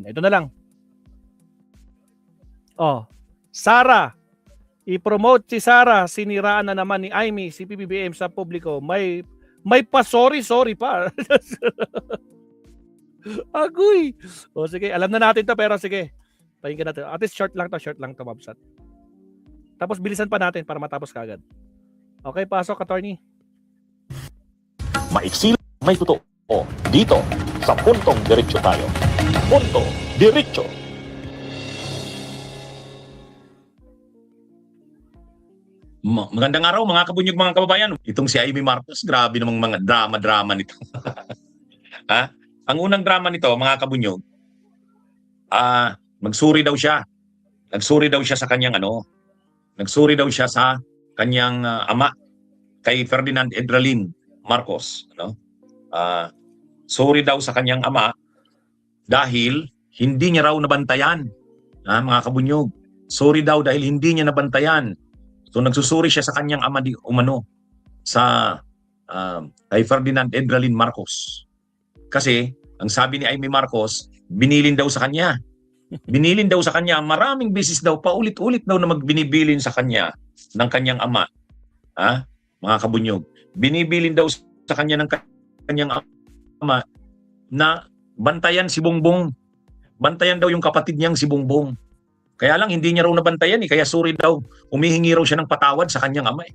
Ito na lang. Oh, Sara, i-promote si Sara, siniraan na naman ni Amy si PBBM sa publiko. May pa-sorry pa. Agoy. O sige, alam na natin to pero sige. Pakinggan natin. At least short lang to, Mabsat. Tapos bilisan pa natin para matapos kagad. Okay, pasok, attorney. Maiksi, may totoo. Dito, sa Puntong Diretso tayo. Punto Diretso. Magandang araw mga kabunyog, mga kababayan. Itong si Amy Marcos, grabe namang mga drama-drama nito. Ha? Ang unang drama nito, mga kabunyog, magsuri daw siya. Nagsuri daw siya sa kanyang nagsuri daw siya sa kanyang ama, kay Ferdinand Edralin Marcos. Sorry daw sa kanyang ama dahil hindi niya raw nabantayan. Mga kabunyog, sorry daw dahil hindi niya nabantayan. So nagsusuri siya sa kanyang ama sa kay Ferdinand Edralin Marcos. Kasi ang sabi ni Amy Marcos, binilin daw sa kanya. Binilin daw sa kanya, maraming beses daw, paulit-ulit daw na magbinibilin sa kanya ng kanyang ama. Mga kabunyog, binibilin daw sa kanya ng kanyang ama na bantayan si Bongbong. Bantayan daw yung kapatid niyang si Bongbong. Kaya lang hindi niya raw nabantayan kaya sorry daw. Humihingi raw siya ng patawad sa kanyang ama.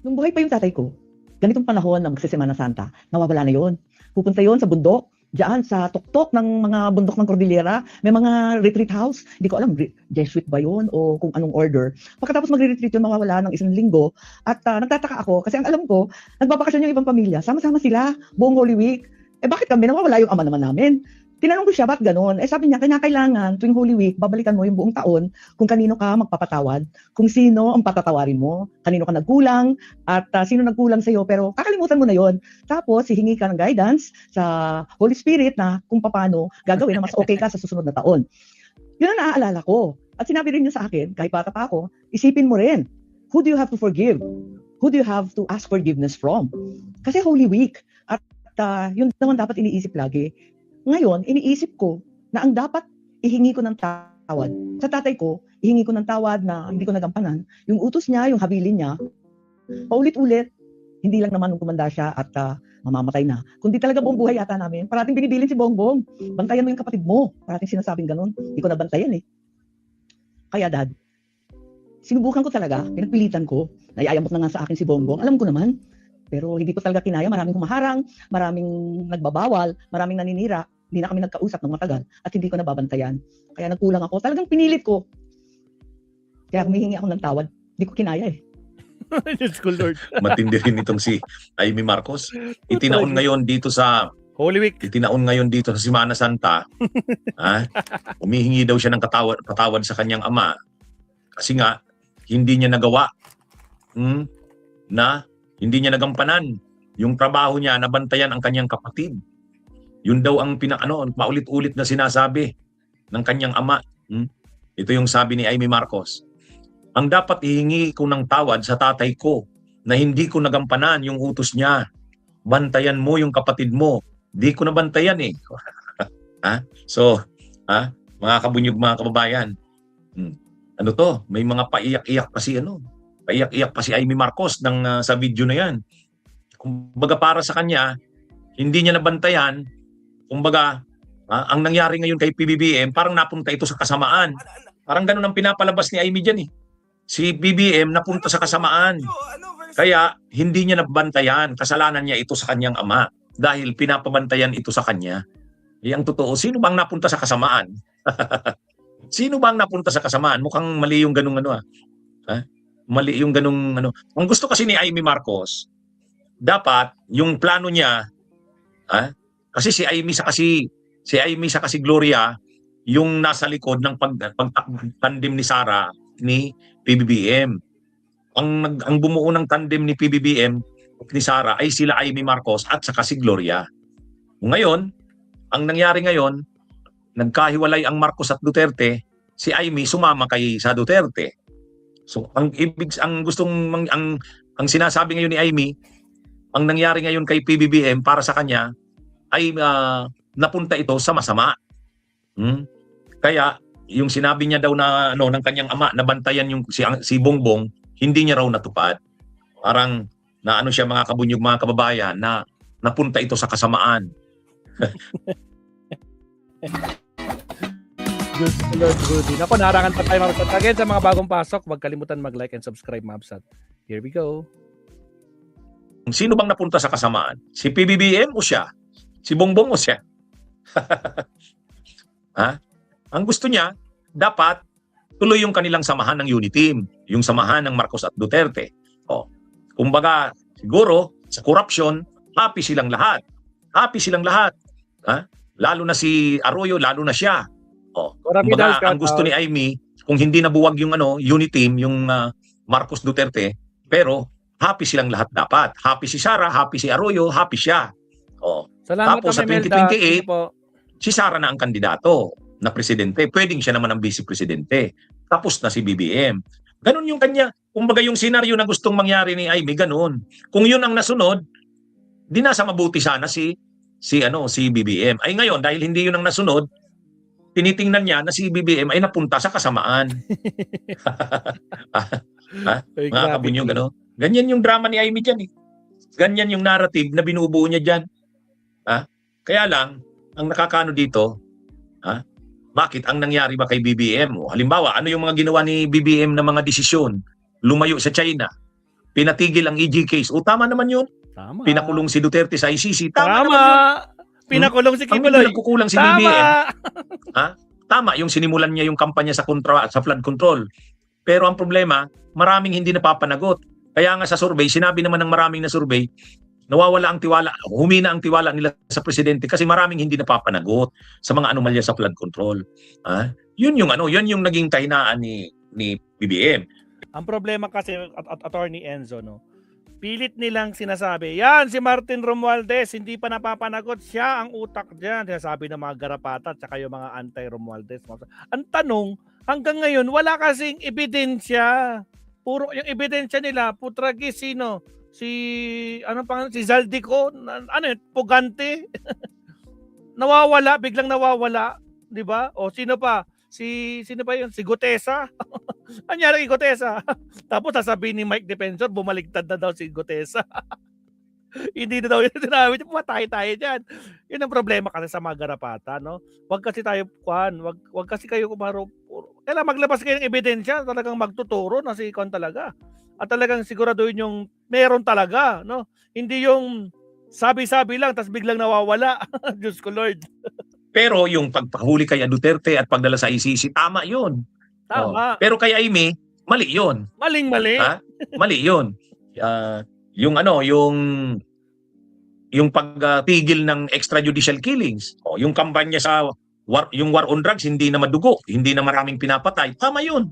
Nung buhay pa yung tatay ko, ganitong panahon ng Semana Santa, nawawala na yon. Pupunta yon sa bundok, diyan sa tuktok ng mga bundok ng Cordillera, may mga retreat house. Hindi ko alam, Jesuit ba yun o kung anong order. Pagkatapos magre-retreat yun, mawawala ng isang linggo. At nagtataka ako, kasi ang alam ko, nagbabakasyon yung ibang pamilya, sama-sama sila, buong Holy Week. Bakit kami, nawawala yung ama naman namin? Tinanong ko siya, ba't ganun? Sabi niya, kailangan tuwing Holy Week, babalikan mo yung buong taon kung kanino ka magpapatawad, kung sino ang patatawarin mo, kanino ka nagkulang, at sino nagkulang sa'yo, pero kakalimutan mo na yon. Tapos, hihingi ka ng guidance sa Holy Spirit na kung paano gagawin na mas okay ka sa susunod na taon. Yun ang naaalala ko. At sinabi rin niya sa akin, kahit bata pa ako, isipin mo rin, who do you have to forgive? Who do you have to ask forgiveness from? Kasi Holy Week. At yun naman dapat iniisip lagi. Ngayon, iniisip ko na ang dapat ihingi ko ng tawad. Sa tatay ko, ihingi ko ng tawad na hindi ko nagampanan. Yung utos niya, yung habilin niya, paulit-ulit, hindi lang naman nung kumanda siya at mamamatay na. Kundi talaga buong buhay yata namin, parating binibilin si Bongbong. Bantayan mo yung kapatid mo. Parating sinasabing ganun. Hindi ko nabantayan Kaya dad, sinubukan ko talaga, pinagpilitan ko, naiayamot na nga sa akin si Bongbong. Alam ko naman, pero hindi ko talaga kinaya. Maraming humaharang, maraming nagbabawal, maraming naninira. Hindi na kami nagkausap ng matagal at hindi ko nababantayan. Kaya nagkulang ako. Talagang pinilit ko. Kaya humihingi ako ng tawad. Hindi ko kinaya Diyos ko, Lord. Matindi rin itong si Amy Marcos. Itinaon ngayon dito sa Holy Week. Itinaon ngayon dito sa Semana Santa. Humihingi daw siya ng patawad sa kanyang ama. Kasi nga, hindi niya nagawa. Hindi niya nagampanan yung trabaho niya na bantayan ang kanyang kapatid. Yun daw ang paulit-ulit na sinasabi ng kanyang ama. Ito yung sabi ni Amy Marcos. Ang dapat ihingi ko ng tawad sa tatay ko na hindi ko nagampanan yung utos niya. Bantayan mo yung kapatid mo. Di ko nabantayan So, mga kabunyog, mga kababayan, ano to? May mga paiyak-iyak pa paiyak-iyak pa si Amy Marcos sa video na yan. Kumbaga para sa kanya, hindi niya nabantayan. Kumbaga, ang nangyari ngayon kay PBBM, parang napunta ito sa kasamaan. Parang ganun ang pinapalabas ni Amy dyan Si BBM napunta sa kasamaan. Kaya hindi niya nabantayan. Kasalanan niya ito sa kanyang ama. Dahil pinapabantayan ito sa kanya. Ang totoo, sino bang napunta sa kasamaan? Sino bang napunta sa kasamaan? Mukhang mali yung ganung Mali yung ganung Ang gusto kasi ni Amy Marcos, dapat yung plano niya, kasi si Amy sa kasi Gloria, yung nasa likod ng pagtandem ni Sara ni PBBM. Ang bumuo ng tandem ni PBBM ni Sara ay sila Amy Marcos at saka si Gloria. Ngayon, ang nangyari ngayon, nagkahiwalay ang Marcos at Duterte, si Amy sumama sa Duterte. So ang sinasabi ngayon ni Amy, ang nangyari ngayon kay PBBM para sa kanya ay napunta ito sa masama. Kaya yung sinabi niya daw na ng kanyang ama na bantayan yung si Bongbong, hindi niya raw natupad. Parang na siya mga kabunyog, mga kababayan, na napunta ito sa kasamaan. Diyos ko Lord Rudy. Naku, narangan pa tayo mga Again, sa mga bagong pasok, huwag kalimutan mag-like and subscribe, Mabsat. Here we go. Sino bang napunta sa kasamaan? Si PBBM o siya? Si Bongbong o siya? Ha? Ang gusto niya, dapat tuloy yung kanilang samahan ng Uniteam, yung samahan ng Marcos at Duterte. Kumbaga, siguro, sa corruption, happy silang lahat. Happy silang lahat. Ha? Lalo na si Arroyo, lalo na siya. Kumbaga, ang gusto ni Amy, kung hindi nabuwag yung Uniteam, yung Marcos Duterte, pero happy silang lahat dapat. Happy si Sara, happy si Arroyo, happy siya. Salamat Tapos sa kami, Melda. 2028, si Sara na ang kandidato na presidente. Pwedeng siya naman ang vice-presidente. Tapos na si BBM. Ganun yung kanya. Kumbaga yung senaryo na gustong mangyari ni Amy, ganun. Kung yun ang nasunod, di nasa mabuti sana si BBM. Ay ngayon, dahil hindi yun ang nasunod, tinitingnan niya na si BBM ay napunta sa kasamaan. Mga kabunyog, ganyan yung drama ni Amy dyan. Ganyan yung narrative na binubuo niya dyan. Kaya lang, ang nakakano dito, bakit ang nangyari ba kay BBM? Halimbawa, ano yung mga ginawa ni BBM na mga desisyon? Lumayo sa China, pinatigil ang EG case. Tama naman yun. Tama. Pinakulong si Duterte sa ICC. Tama naman yun. Pinakulong si Ang Kibuloy. pinagkukulang si BBM. Tama yung sinimulan niya yung kampanya sa flood control. Pero ang problema, maraming hindi napapanagot. Kaya nga sa survey, sinabi naman ng maraming na survey, nawawala ang tiwala, humina ang tiwala nila sa presidente kasi maraming hindi napapanagot sa mga anomalya sa flood control. Yun yung naging kahinaan ni BBM. Ang problema kasi at Attorney Enzo, pilit nilang sinasabi, yan si Martin Romualdez, hindi pa napapanagot, siya ang utak diyan. Sinasabi ng mga garapata at saka yung mga anti-Romualdez. Ang tanong, hanggang ngayon wala kasing ebidensya. Puro yung ebidensya nila, putragi sino? Si Zaldico, Pugante. Biglang nawawala, 'di ba? O sino pa? Sino pa 'yun? Si Gutesa. Anyari kay Gutesa. Tapos sasabihin ni Mike Defensor, bumaligtad na daw si Gutesa. Hindi na daw yun sinabi, pumatay tayo diyan. 'Yun ang problema kasi sa mga garapata, Wag kasi tayo wag kasi kayo kailangan maglabas kayo ng ebidensya, talagang magtuturo na si Kon talaga. At talagang siguraduhin yung meron talaga, Hindi yung sabi-sabi lang tapos biglang nawawala. Diyos ko Lord. Pero yung pagpahuli kay Duterte at pagdala sa ICC, tama yun. Tama. Pero kay Amy, mali yun. Maling-mali. Mali yun. Yung pagtigil ng extrajudicial killings, yung kampanya sa war on drugs, hindi na madugo, hindi na maraming pinapatay, tama yun.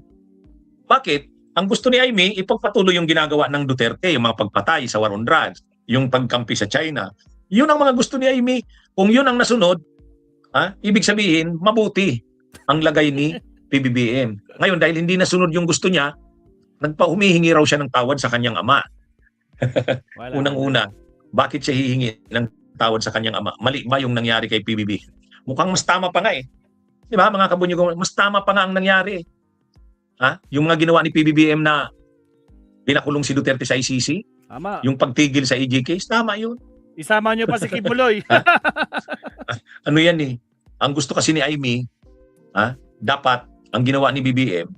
Bakit? Ang gusto ni Amy, ipagpatuloy yung ginagawa ng Duterte, yung mga pagpatay sa war on drugs, yung pagkampi sa China. Yun ang mga gusto ni Amy. Kung yun ang nasunod, ibig sabihin, mabuti ang lagay ni PBBM. Ngayon, dahil hindi nasunod yung gusto niya, humihingi raw siya ng tawad sa kanyang ama. Unang-una, bakit siya hihingi ng tawad sa kanyang ama? Mali ba yung nangyari kay PBB? Mukhang mas tama pa nga eh. Di ba, mga kabunyog, mas tama pa nga ang nangyari. Yung mga ginawa ni PBBM na pinakulong si Duterte sa ICC, tama. Yung pagtigil sa EG case, tama yun. Isama nyo pa si Kibuloy. Ano yan eh. Ang gusto kasi ni Amy, dapat ang ginawa ni BBM,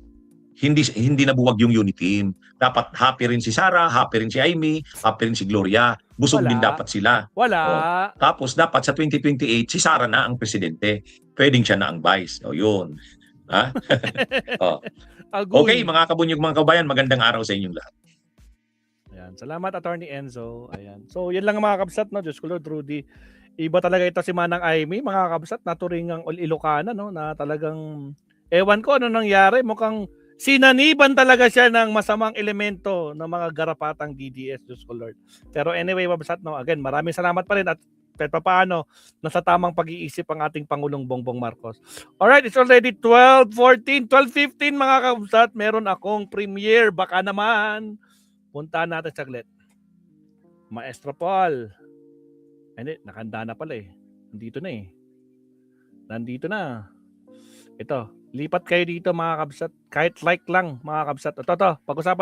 hindi nabuwag yung Uniteam. Dapat happy rin si Sara, happy rin si Amy, happy rin si Gloria. Busog din dapat sila. Wala. Tapos dapat sa 2028, si Sara na ang presidente. Pwedeng siya na ang vice. Yun. Okay, mga kabunyog, mga kabayan, magandang araw sa inyong lahat. Ayan. Salamat, Attorney Enzo. Ayan. So, yan lang mga kabsat, Diyos ko Lord Rudy. Iba talaga ito si Manang Amy, mga kabsat, naturingang Ilocana, na talagang, ewan ko ano nangyari, mukhang sinaniban talaga siya ng masamang elemento ng mga garapatang DDS, Diyos ko Lord. Pero anyway, kabsat, again, maraming salamat pa rin at paano nasa tamang pag-iisip ang ating Pangulong Bongbong Marcos. Alright, it's already 12:14, 12:15 mga kabsat. Meron akong premiere, baka naman. Puntahan natin saglit. Maestro Paul. Hindi, nakanda na pala eh. Nandito na eh. nandito na. Ito, lipat kayo dito mga kabsat. Kahit like lang mga kabsat. Ito, pag-usapan